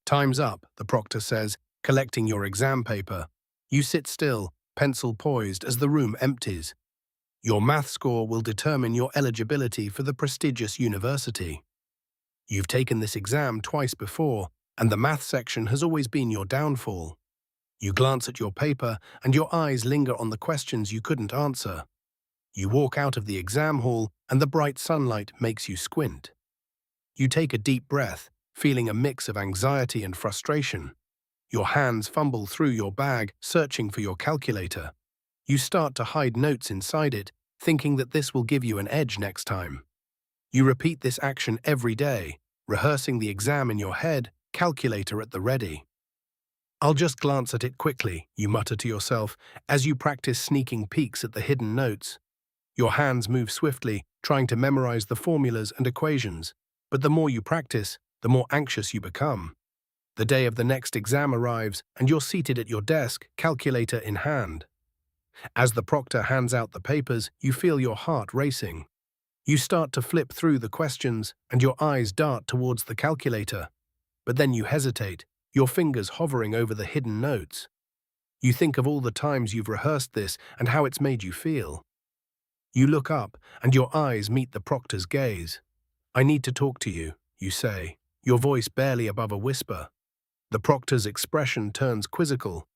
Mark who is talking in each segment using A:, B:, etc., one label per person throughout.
A: Time's up, the proctor says, collecting your exam paper. You sit still, pencil poised, as the room empties. Your math score will determine your eligibility for the prestigious university. You've taken this exam twice before, and the math section has always been your downfall. You glance at your paper, and your eyes linger on the questions you couldn't answer. You walk out of the exam hall, and the bright sunlight makes you squint. You take a deep breath, feeling a mix of anxiety and frustration. Your hands fumble through your bag, searching for your calculator. You start to hide notes inside it, thinking that this will give you an edge next time. You repeat this action every day, rehearsing the exam in your head, calculator at the ready. "I'll just glance at it quickly," you mutter to yourself, as you practice sneaking peeks at the hidden notes. Your hands move swiftly, trying to memorize the formulas and equations, but the more you practice, the more anxious you become. The day of the next exam arrives, and you're seated at your desk, calculator in hand. As the proctor hands out the papers, you feel your heart racing. You start to flip through the questions, and your eyes dart towards the calculator. But then you hesitate, your fingers hovering over the hidden notes. You think of all the times you've rehearsed this and how it's made you feel. You look up, and your eyes meet the proctor's gaze. "I need to talk to you," you say, your voice barely above a whisper. The proctor's expression turns quizzical.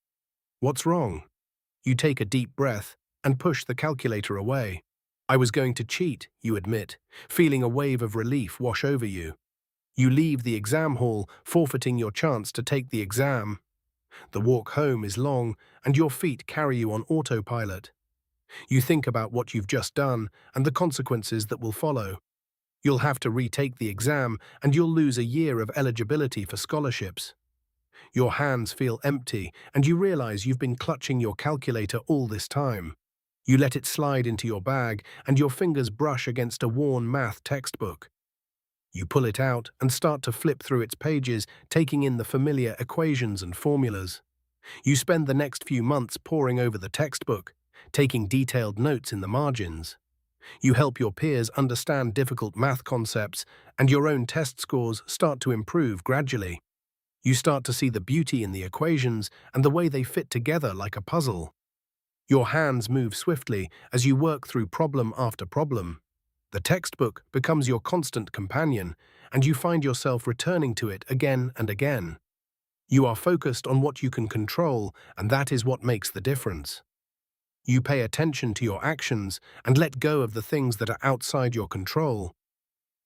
A: "What's wrong?" You take a deep breath and push the calculator away. "I was going to cheat," you admit, feeling a wave of relief wash over you. You leave the exam hall, forfeiting your chance to take the exam. The walk home is long, and your feet carry you on autopilot. You think about what you've just done and the consequences that will follow. You'll have to retake the exam, and you'll lose a year of eligibility for scholarships. Your hands feel empty, and you realize you've been clutching your calculator all this time. You let it slide into your bag, and your fingers brush against a worn math textbook. You pull it out and start to flip through its pages, taking in the familiar equations and formulas. You spend the next few months poring over the textbook, taking detailed notes in the margins. You help your peers understand difficult math concepts, and your own test scores start to improve gradually. You start to see the beauty in the equations and the way they fit together like a puzzle. Your hands move swiftly as you work through problem after problem. The textbook becomes your constant companion, and you find yourself returning to it again and again. You are focused on what you can control, and that is what makes the difference. You pay attention to your actions and let go of the things that are outside your control.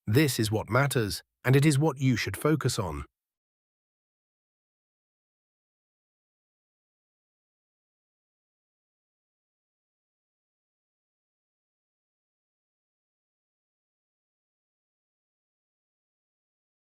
A: This is what matters, and it is what you should focus on.